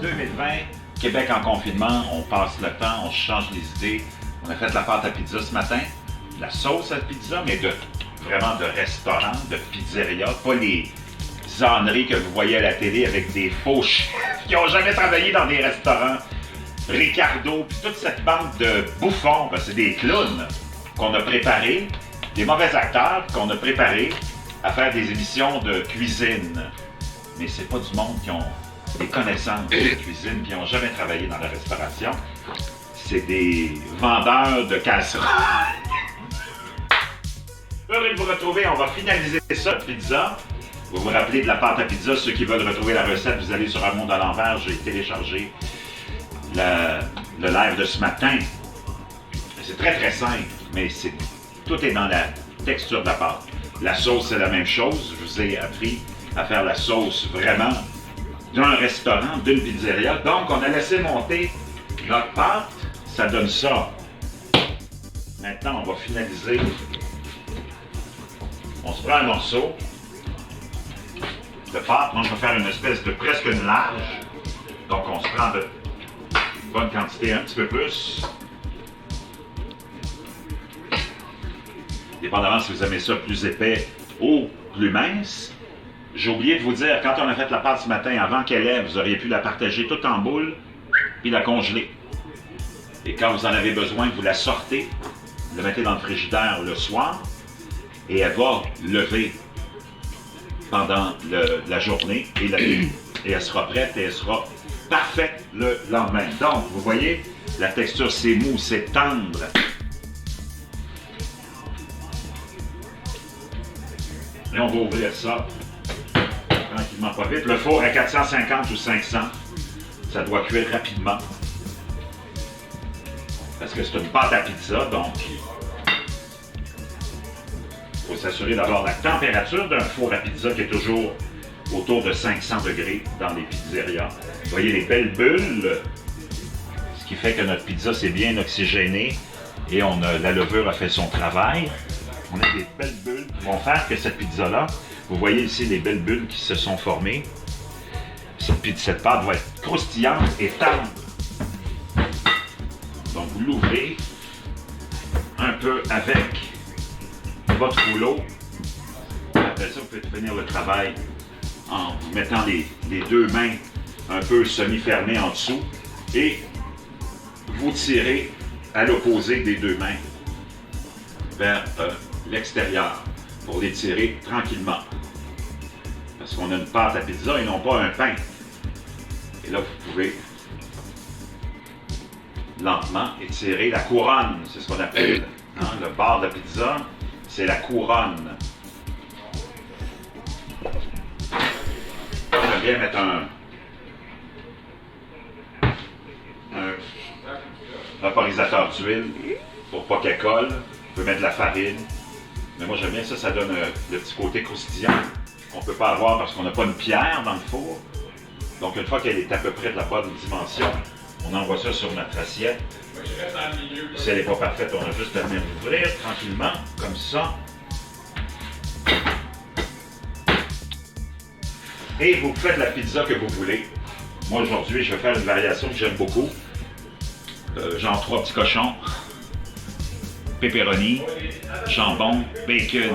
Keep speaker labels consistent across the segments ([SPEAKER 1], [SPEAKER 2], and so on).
[SPEAKER 1] 2020, Québec en confinement, on passe le temps, on change les idées. On a fait la pâte à pizza ce matin, la sauce à pizza, mais vraiment de restaurant, de pizzeria, pas les âneries que vous voyez à la télé avec des faux chefs qui n'ont jamais travaillé dans des restaurants. Ricardo, puis toute cette bande de bouffons, parce que c'est des clowns qu'on a préparés, des mauvais acteurs qu'on a préparés à faire des émissions de cuisine. Mais c'est pas du monde qui ont des connaissances de cuisine, qui n'ont jamais travaillé dans la restauration. C'est des vendeurs de casseroles. Heureux de vous retrouver, on va finaliser ça, pizza. Vous vous rappelez de la pâte à pizza, ceux qui veulent retrouver la recette, vous allez sur Un Monde à l'envers, j'ai téléchargé le live de ce matin. C'est très très simple, mais tout est dans la texture de la pâte. La sauce, c'est la même chose. Je vous ai appris à faire la sauce vraiment d'un restaurant, d'une pizzeria. Donc, on a laissé monter notre pâte. Ça donne ça. Maintenant, on va finaliser. On se prend un morceau de pâte. Moi, je vais faire une espèce de presque une large. Donc, on se prend de bonne quantité, un petit peu plus. Dépendamment si vous aimez ça plus épais ou plus mince. J'ai oublié de vous dire, quand on a fait la pâte ce matin, avant qu'elle ait, vous auriez pu la partager toute en boule, puis la congeler. Et quand vous en avez besoin, vous la sortez, vous la mettez dans le frigidaire le soir, et elle va lever pendant la journée et la nuit. Et elle sera prête et elle sera parfaite le lendemain. Donc, vous voyez, la texture, c'est mou, c'est tendre. Et on va ouvrir ça tranquillement, pas vite. Le four à 450 ou 500, ça doit cuire rapidement. Parce que c'est une pâte à pizza, donc il faut s'assurer d'avoir la température d'un four à pizza qui est toujours autour de 500 degrés dans les pizzerias. Vous voyez les belles bulles, ce qui fait que notre pizza c'est bien oxygéné et la levure a fait son travail. On a des belles bulles qui vont faire que cette pizza-là, vous voyez ici les belles bulles qui se sont formées. Cette pâte va être croustillante et tendre. Donc vous l'ouvrez un peu avec votre rouleau. Après ça, vous pouvez finir le travail en vous mettant les deux mains un peu semi-fermées en dessous et vous tirez à l'opposé des deux mains vers l'extérieur pour les tirer tranquillement. Parce qu'on a une pâte à pizza et non pas un pain. Et là, vous pouvez lentement étirer la couronne. C'est ce qu'on appelle le bord de la pizza. C'est la couronne. J'aime bien mettre un vaporisateur d'huile pour pas qu'elle colle. Vous pouvez mettre de la farine. Mais moi, j'aime bien ça, ça donne le petit côté croustillant qu'on ne peut pas avoir parce qu'on n'a pas une pierre dans le four. Donc, une fois qu'elle est à peu près de la bonne dimension, on envoie ça sur notre assiette. Si elle n'est pas parfaite, on a juste à venir l'ouvrir tranquillement, comme ça. Et vous faites la pizza que vous voulez. Moi, aujourd'hui, je vais faire une variation que j'aime beaucoup. Genre 3 petits cochons, pepperoni, jambon, bacon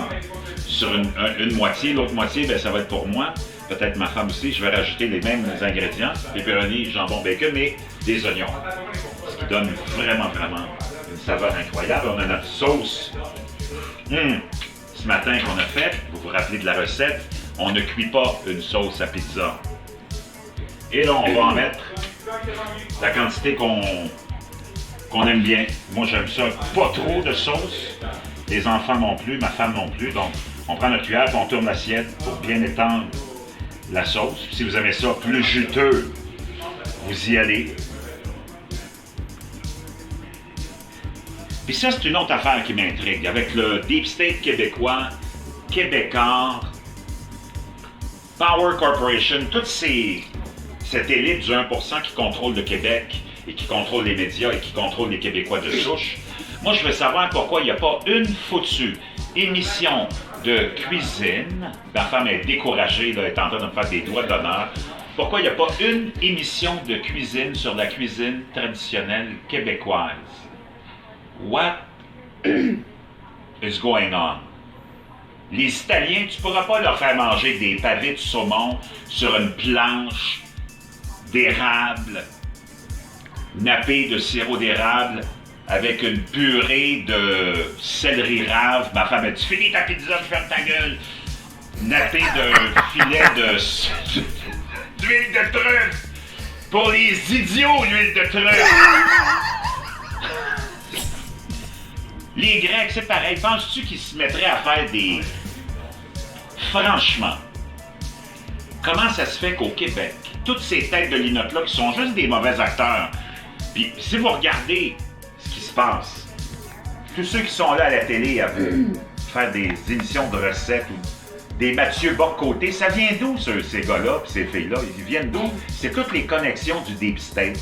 [SPEAKER 1] sur une moitié. L'autre moitié, ben, ça va être pour moi. Peut-être ma femme aussi. Je vais rajouter les mêmes ingrédients. Pepperoni, jambon, bacon, mais des oignons. Ce qui donne vraiment, vraiment une saveur incroyable. On a notre sauce ce matin qu'on a faite. Vous vous rappelez de la recette. On ne cuit pas une sauce à pizza. Et là, on va en mettre la quantité qu'on aime bien. Moi, j'aime ça. Pas trop de sauce. Les enfants non plus, ma femme non plus. Donc, on prend notre cuillère et on tourne l'assiette pour bien étendre la sauce. Si vous aimez ça plus juteux, vous y allez. Puis ça, c'est une autre affaire qui m'intrigue. Avec le Deep State québécois, Québécois, Power Corporation, toute cette élite du 1% qui contrôle le Québec et qui contrôle les médias et qui contrôle les Québécois de souche. Moi, je veux savoir pourquoi il n'y a pas une foutue émission de cuisine. Ma femme est découragée, là, elle est en train de me faire des doigts d'honneur. Pourquoi il n'y a pas une émission de cuisine sur la cuisine traditionnelle québécoise? What is going on? Les Italiens, tu ne pourras pas leur faire manger des pavés de saumon sur une planche d'érable, nappée de sirop d'érable, avec une purée de céleri rave. Ma femme a dit, finis ta pizza, ferme ta gueule. Nappée d'un filet d'huile de truffe. Pour les idiots, l'huile de truffe. Les Grecs, c'est pareil. Penses-tu qu'ils se mettraient à faire des... Franchement, comment ça se fait qu'au Québec, toutes ces têtes de linotte-là qui sont juste des mauvais acteurs, puis si vous regardez ce qui se passe, tous ceux qui sont là à la télé à faire des émissions de recettes ou des Mathieu Bock-Côté, ça vient d'où ces gars-là puis ces filles-là? Ils viennent d'où? C'est toutes les connexions du Deep State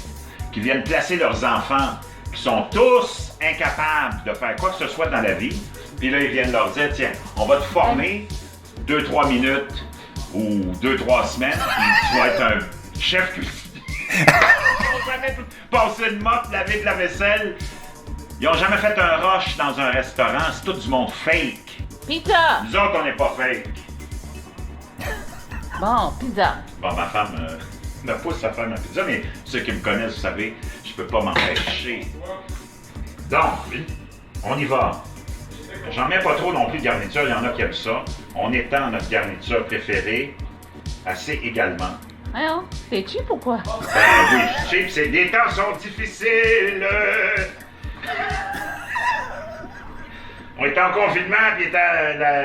[SPEAKER 1] qui viennent placer leurs enfants, qui sont tous incapables de faire quoi que ce soit dans la vie, puis là, ils viennent leur dire, tiens, on va te former 2-3 minutes ou 2-3 semaines, puis tu vas être un chef cuisinier. Ils n'ont jamais passé une mop, laver de la vaisselle. Ils n'ont jamais fait un rush dans un restaurant. C'est tout du monde fake.
[SPEAKER 2] Pizza!
[SPEAKER 1] Nous autres, on n'est pas fake.
[SPEAKER 2] Bon, pizza.
[SPEAKER 1] Bon, ma femme me pousse à faire ma pizza, mais ceux qui me connaissent, vous savez, je peux pas m'empêcher. Donc, on y va. J'en mets pas trop non plus de garniture, il y en a qui aiment ça. On étend notre garniture préférée assez également.
[SPEAKER 2] Hein? T'es cheap ou quoi?
[SPEAKER 1] Ben oui, cheap, c'est des temps sont difficiles. On est en confinement, puis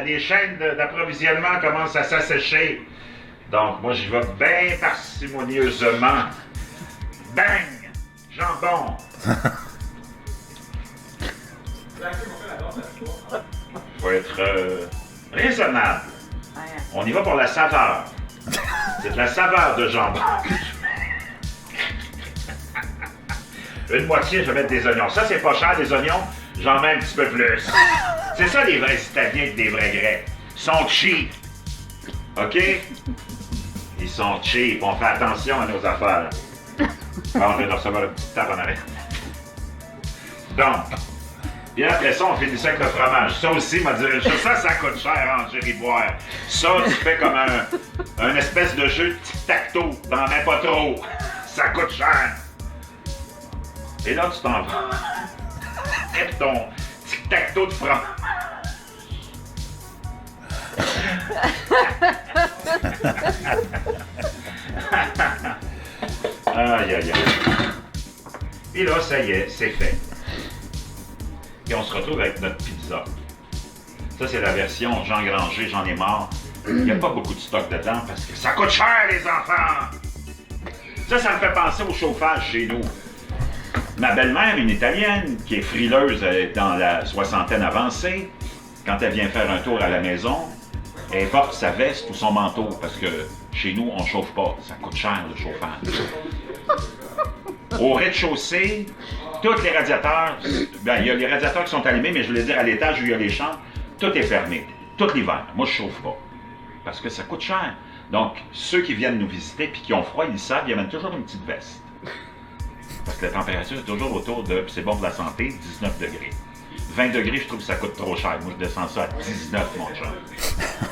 [SPEAKER 1] les chaînes d'approvisionnement commencent à s'assécher. Donc, moi, j'y vais bien parcimonieusement. Bang! Jambon! Faut être raisonnable. On y va pour la saveur. C'est de la saveur de jambon. Une moitié, je vais mettre des oignons. Ça, c'est pas cher, des oignons. J'en mets un petit peu plus. C'est ça, les vrais Italiens et des vrais Grecs. Ils sont cheap. OK? Ils sont cheap. On fait attention à nos affaires. Alors, on vient de recevoir une petite tape en arrière. Donc, puis après ça, on finit ça avec le fromage. Ça aussi, m'a dit, ça coûte cher en gériboire. Ça, tu fais comme un espèce de jeu de tic-tac-toe. T'en mets pas trop. Ça coûte cher. Et là, tu t'en vas. Et ton tic-tac-toe de fromage. Aïe, aïe, aïe. Et là, ça y est, c'est fait. Et on se retrouve avec notre pizza. Ça, c'est la version Jean Granger, j'en ai marre. Il n'y a pas beaucoup de stock dedans parce que ça coûte cher, les enfants! Ça me fait penser au chauffage chez nous. Ma belle-mère, une Italienne, qui est frileuse dans la soixantaine avancée, quand elle vient faire un tour à la maison, elle porte sa veste ou son manteau parce que chez nous, on ne chauffe pas. Ça coûte cher, le chauffage. Au rez-de-chaussée, tous les radiateurs, ben, il y a les radiateurs qui sont allumés, mais je voulais dire à l'étage où il y a les chambres, tout est fermé. Tout l'hiver. Moi, je chauffe pas. Parce que ça coûte cher. Donc, ceux qui viennent nous visiter puis qui ont froid, ils savent, ils amènent toujours une petite veste. Parce que la température est toujours autour de, puis c'est bon pour la santé, 19 degrés. 20 degrés, je trouve que ça coûte trop cher. Moi, je descends ça à 19, mon chum.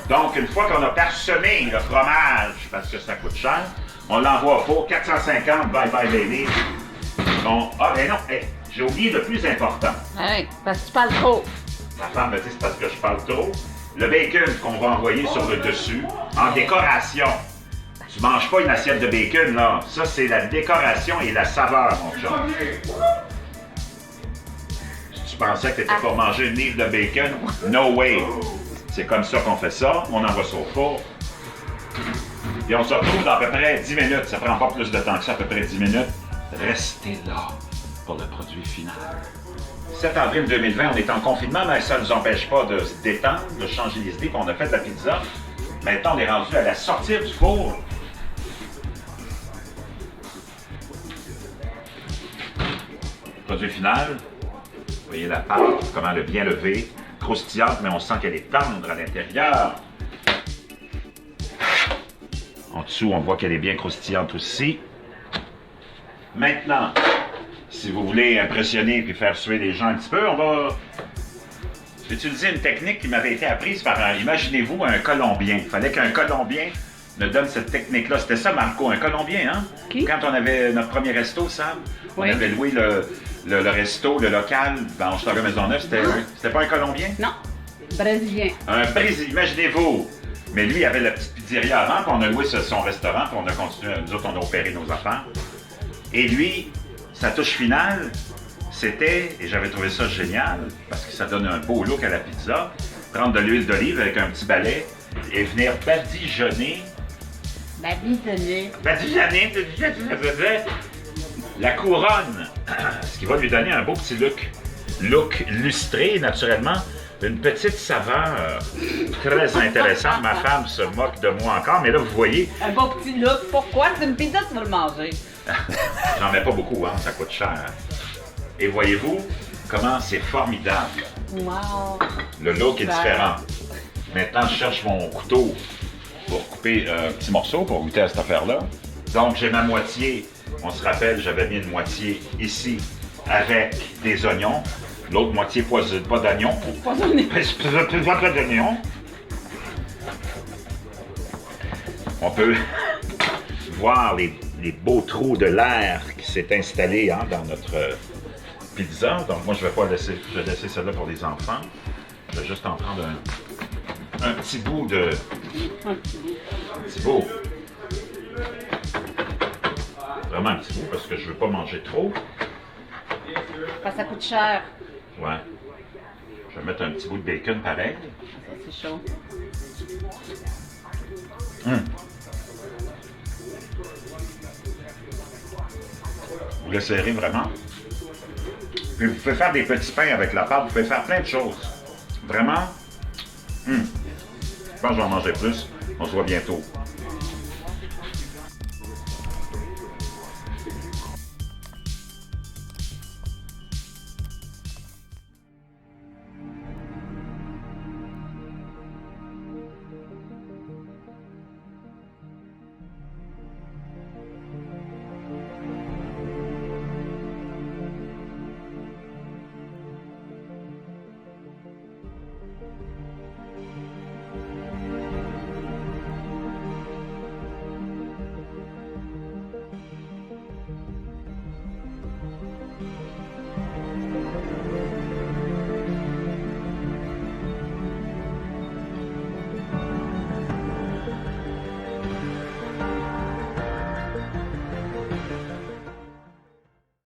[SPEAKER 1] Donc, une fois qu'on a parsemé le fromage, parce que ça coûte cher, on l'envoie au four, 450, bye bye baby. Ah, ben non, hey, j'ai oublié le plus important.
[SPEAKER 2] Oui, parce que tu parles trop.
[SPEAKER 1] Ma femme me dit c'est parce que je parle trop. Le bacon qu'on va envoyer sur le dessus, en décoration. Tu manges pas une assiette de bacon, là. Ça, c'est la décoration et la saveur, mon chum. Si tu pensais que t'étais pour manger une livre de bacon, no way. C'est comme ça qu'on fait ça. On envoie ça au four. Et on se retrouve dans à peu près 10 minutes. Ça prend pas plus de temps que ça, à peu près 10 minutes. Restez là pour le produit final. 7 avril 2020, on est en confinement, mais ça ne nous empêche pas de se détendre, de changer les idées, puis on a fait de la pizza. Maintenant, on est rendu à la sortir du four. Produit final. Vous voyez la pâte, comment elle est bien levée, croustillante, mais on sent qu'elle est tendre à l'intérieur. En dessous, on voit qu'elle est bien croustillante aussi. Maintenant, si vous voulez impressionner et faire suer les gens un petit peu, on va utiliser une technique qui m'avait été apprise par imaginez-vous, un Colombien. Il fallait qu'un Colombien me donne cette technique-là. C'était ça, Marco, un Colombien, hein?
[SPEAKER 2] Qui?
[SPEAKER 1] Quand on avait notre premier resto, Sam,
[SPEAKER 2] Oui.
[SPEAKER 1] on avait loué le resto, le local dans Hochelaga Maisonneuve. C'était pas un Colombien?
[SPEAKER 3] Non, brésilien.
[SPEAKER 1] Un Brésilien, imaginez-vous! Mais lui, il avait la petite pizzeria avant, puis on a loué son restaurant, puis on a continué, nous autres, on a opéré nos affaires. Et lui, sa touche finale, c'était, et j'avais trouvé ça génial, parce que ça donne un beau look à la pizza, prendre de l'huile d'olive avec un petit balai et venir badigeonner la couronne, ce qui va lui donner un beau petit look lustré, naturellement, une petite saveur très intéressante. Ma femme se moque de moi encore, mais là, vous voyez,
[SPEAKER 3] Un beau petit look. Pourquoi? C'est une pizza, tu vas le manger.
[SPEAKER 1] j'en mets pas beaucoup, hein, ça coûte cher. Et voyez-vous comment c'est formidable.
[SPEAKER 3] Wow.
[SPEAKER 1] Le look est différent. Maintenant, je cherche mon couteau pour couper un petit morceau, pour goûter à cette affaire-là. Donc, j'ai ma moitié. On se rappelle, j'avais mis une moitié ici avec des oignons. L'autre moitié, pas d'oignons.
[SPEAKER 3] Poisonné.
[SPEAKER 1] Pas d'oignons. On peut voir les beaux trous de l'air qui s'est installé hein, dans notre pizza. Donc, moi, je vais pas laisser, je vais laisser celle-là pour les enfants. Je vais juste en prendre un petit bout de... Un petit bout. Vraiment un petit bout parce que je veux pas manger trop.
[SPEAKER 3] Parce que ça coûte cher.
[SPEAKER 1] Ouais. Je vais mettre un petit bout de bacon pareil.
[SPEAKER 3] Ça, c'est chaud.
[SPEAKER 1] Vous le serrez vraiment. Puis vous pouvez faire des petits pains avec la pâte. Vous pouvez faire plein de choses. Vraiment. Je pense que je vais en manger plus. On se voit bientôt.